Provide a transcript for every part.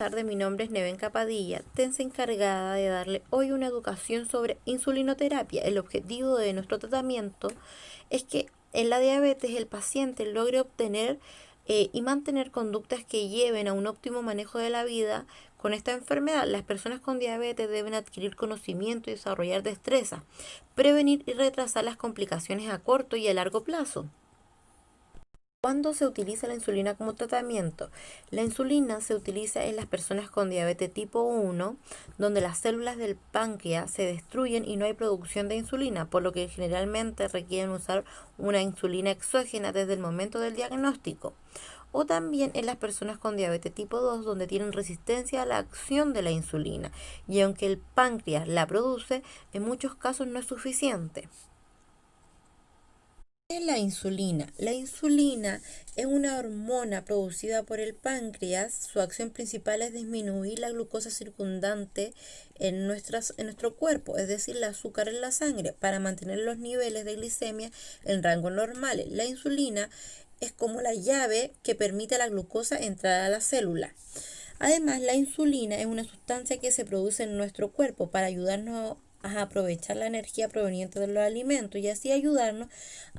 Tarde, mi nombre es Nevenka Padilla, tense encargada de darle hoy una educación sobre insulinoterapia. El objetivo de nuestro tratamiento es que en la diabetes el paciente logre obtener y mantener conductas que lleven a un óptimo manejo de la vida con esta enfermedad. Las personas con diabetes deben adquirir conocimiento y desarrollar destreza, prevenir y retrasar las complicaciones a corto y a largo plazo. ¿Cuándo se utiliza la insulina como tratamiento? La insulina se utiliza en las personas con diabetes tipo 1, donde las células del páncreas se destruyen y no hay producción de insulina, por lo que generalmente requieren usar una insulina exógena desde el momento del diagnóstico. O también en las personas con diabetes tipo 2, donde tienen resistencia a la acción de la insulina, y aunque el páncreas la produce, en muchos casos no es suficiente. ¿Qué es la insulina? La insulina es una hormona producida por el páncreas. Su acción principal es disminuir la glucosa circundante en nuestro cuerpo, es decir, el azúcar en la sangre, para mantener los niveles de glicemia en rangos normales. La insulina es como la llave que permite a la glucosa entrar a la célula. Además, la insulina es una sustancia que se produce en nuestro cuerpo para ayudarnos a aprovechar la energía proveniente de los alimentos y así ayudarnos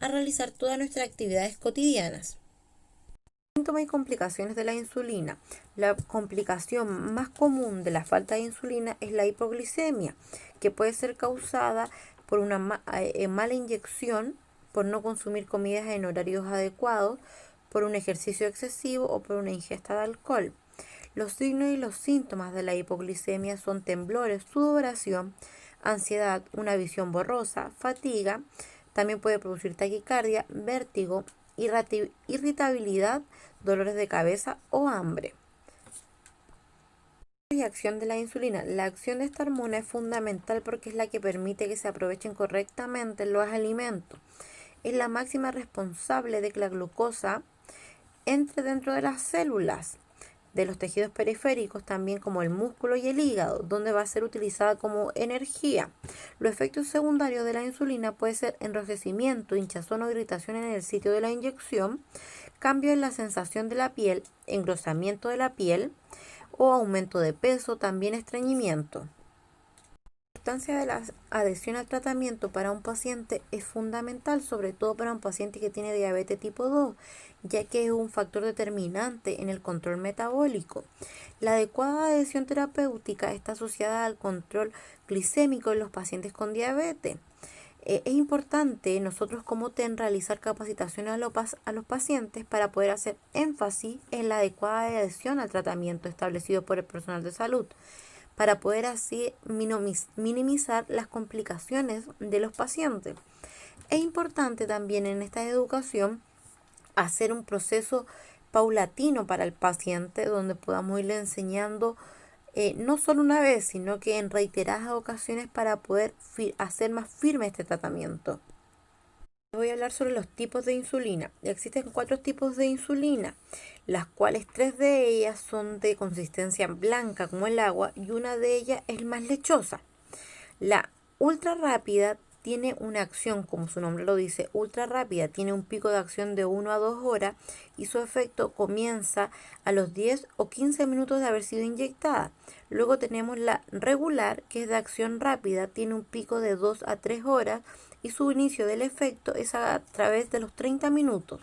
a realizar todas nuestras actividades cotidianas. Síntomas y complicaciones de la insulina. La complicación más común de la falta de insulina es la hipoglicemia, que puede ser causada por una mala inyección, por no consumir comidas en horarios adecuados, por un ejercicio excesivo o por una ingesta de alcohol. Los signos y los síntomas de la hipoglicemia son temblores, sudoración, ansiedad, una visión borrosa, fatiga, también puede producir taquicardia, vértigo, irritabilidad, dolores de cabeza o hambre. Y acción de la insulina. La acción de esta hormona es fundamental porque es la que permite que se aprovechen correctamente los alimentos. Es la máxima responsable de que la glucosa entre dentro de las células de los tejidos periféricos, también como el músculo y el hígado, donde va a ser utilizada como energía. Los efectos secundarios de la insulina pueden ser enrojecimiento, hinchazón o irritación en el sitio de la inyección, cambio en la sensación de la piel, engrosamiento de la piel o aumento de peso, también estreñimiento. La importancia de la adhesión al tratamiento para un paciente es fundamental, sobre todo para un paciente que tiene diabetes tipo 2, ya que es un factor determinante en el control metabólico. La adecuada adhesión terapéutica está asociada al control glicémico en los pacientes con diabetes. Es importante nosotros como TEN realizar capacitación a los pacientes para poder hacer énfasis en la adecuada adhesión al tratamiento establecido por el personal de salud, para poder así minimizar las complicaciones de los pacientes. Es importante también en esta educación hacer un proceso paulatino para el paciente, donde podamos irle enseñando no solo una vez, sino que en reiteradas ocasiones, para poder hacer más firme este tratamiento. Voy a hablar sobre los tipos de insulina. Existen 4 tipos de insulina, las cuales 3 de ellas son de consistencia blanca como el agua y una de ellas es más lechosa. La ultra rápida tiene una acción, como su nombre lo dice, ultra rápida, tiene un pico de acción de 1 a 2 horas y su efecto comienza a los 10 o 15 minutos de haber sido inyectada. Luego tenemos la regular, que es de acción rápida, tiene un pico de 2 a 3 horas y su inicio del efecto es a través de los 30 minutos.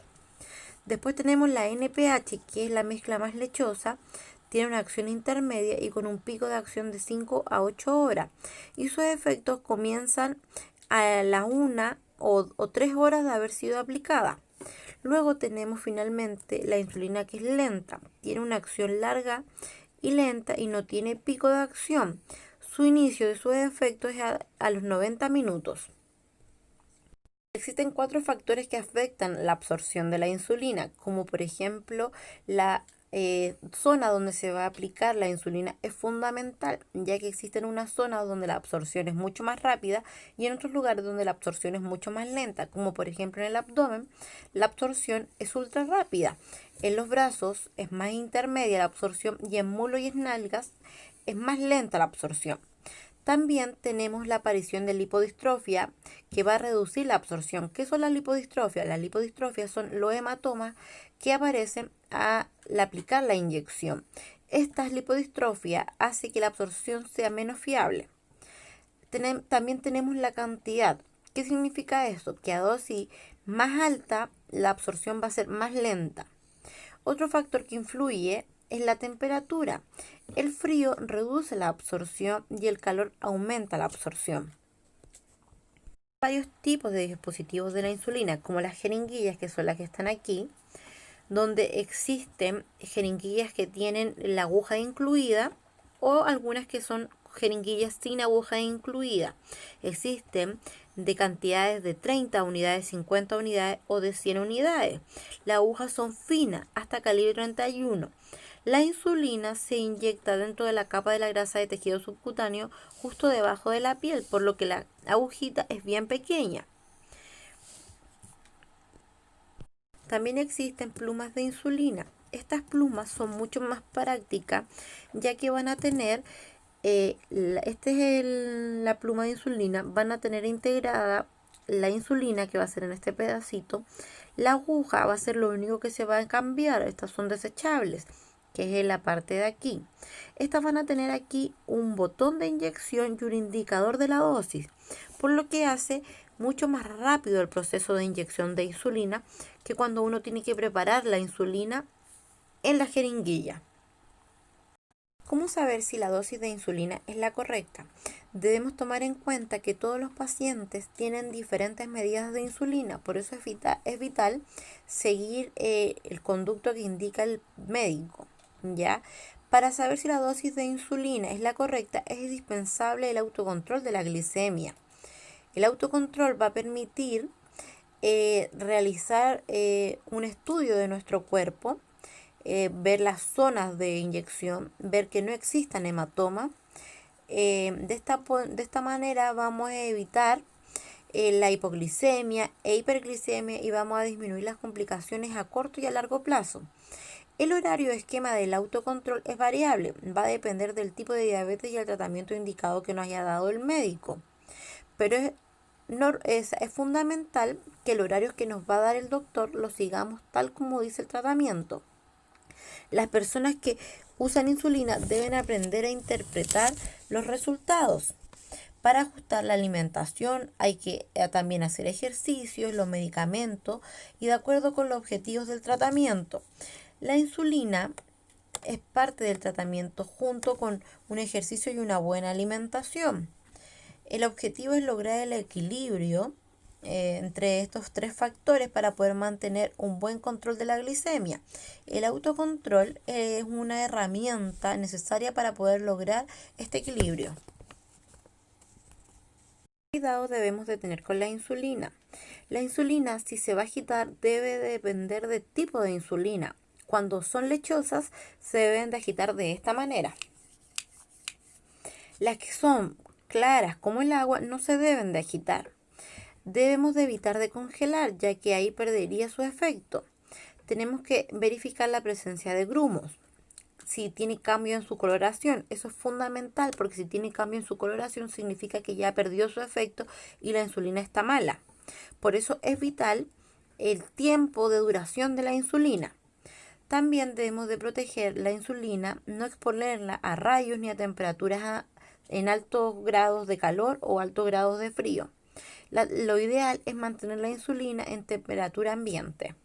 Después tenemos la NPH, que es la mezcla más lechosa, tiene una acción intermedia y con un pico de acción de 5 a 8 horas. Y sus efectos comienzan a las 1 o 3 horas de haber sido aplicada. Luego tenemos finalmente la insulina, que es lenta, tiene una acción larga y lenta y no tiene pico de acción. Su inicio de sus efectos es a los 90 minutos. Existen 4 factores que afectan la absorción de la insulina, como por ejemplo la zona donde se va a aplicar la insulina es fundamental, ya que existen unas zonas donde la absorción es mucho más rápida y en otros lugares donde la absorción es mucho más lenta, como por ejemplo en el abdomen, la absorción es ultra rápida. En los brazos es más intermedia la absorción y en muslos y en nalgas es más lenta la absorción. También tenemos la aparición de lipodistrofia, que va a reducir la absorción. ¿Qué son las lipodistrofias? Las lipodistrofias son los hematomas que aparecen al aplicar la inyección. Esta lipodistrofia hace que la absorción sea menos fiable. También tenemos la cantidad. ¿Qué significa eso? Que a dosis más alta la absorción va a ser más lenta. Otro factor que influye es la temperatura. El frío reduce la absorción y el calor aumenta la absorción. Hay varios tipos de dispositivos de la insulina, como las jeringuillas, que son las que están aquí, donde existen jeringuillas que tienen la aguja incluida o algunas que son jeringuillas sin aguja incluida. Existen de cantidades de 30 unidades, 50 unidades o de 100 unidades. Las agujas son finas, hasta calibre 31. La insulina se inyecta dentro de la capa de la grasa de tejido subcutáneo justo debajo de la piel, por lo que la agujita es bien pequeña. También existen plumas de insulina. Estas plumas son mucho más prácticas, ya que van a tener, la pluma de insulina, van a tener integrada la insulina, que va a ser en este pedacito. La aguja va a ser lo único que se va a cambiar. Estas son desechables, que es en la parte de aquí. Estas van a tener aquí un botón de inyección y un indicador de la dosis, por lo que hace mucho más rápido el proceso de inyección de insulina que cuando uno tiene que preparar la insulina en la jeringuilla. ¿Cómo saber si la dosis de insulina es la correcta? Debemos tomar en cuenta que todos los pacientes tienen diferentes medidas de insulina, por eso es vital seguir el conducto que indica el médico, ¿ya? Para saber si la dosis de insulina es la correcta, es indispensable el autocontrol de la glicemia. El autocontrol va a permitir realizar un estudio de nuestro cuerpo, ver las zonas de inyección, ver que no existan hematomas. De esta manera vamos a evitar la hipoglicemia e hiperglicemia y vamos a disminuir las complicaciones a corto y a largo plazo. El horario esquema del autocontrol es variable, va a depender del tipo de diabetes y el tratamiento indicado que nos haya dado el médico. Pero es fundamental que el horario que nos va a dar el doctor lo sigamos tal como dice el tratamiento. Las personas que usan insulina deben aprender a interpretar los resultados. Para ajustar la alimentación hay que también hacer ejercicios, los medicamentos y de acuerdo con los objetivos del tratamiento. La insulina es parte del tratamiento junto con un ejercicio y una buena alimentación. El objetivo es lograr el equilibrio entre estos tres factores para poder mantener un buen control de la glicemia. El autocontrol es una herramienta necesaria para poder lograr este equilibrio. ¿Qué cuidado debemos de tener con la insulina? La insulina, si se va a agitar, debe depender del tipo de insulina. Cuando son lechosas, se deben de agitar de esta manera. Las que son claras como el agua no se deben de agitar. Debemos de evitar de congelar, ya que ahí perdería su efecto. Tenemos que verificar la presencia de grumos. Si tiene cambio en su coloración, eso es fundamental, porque si tiene cambio en su coloración significa que ya perdió su efecto y la insulina está mala. Por eso es vital el tiempo de duración de la insulina. También debemos de proteger la insulina, no exponerla a rayos ni a temperaturas en altos grados de calor o altos grados de frío. Lo ideal es mantener la insulina en temperatura ambiente.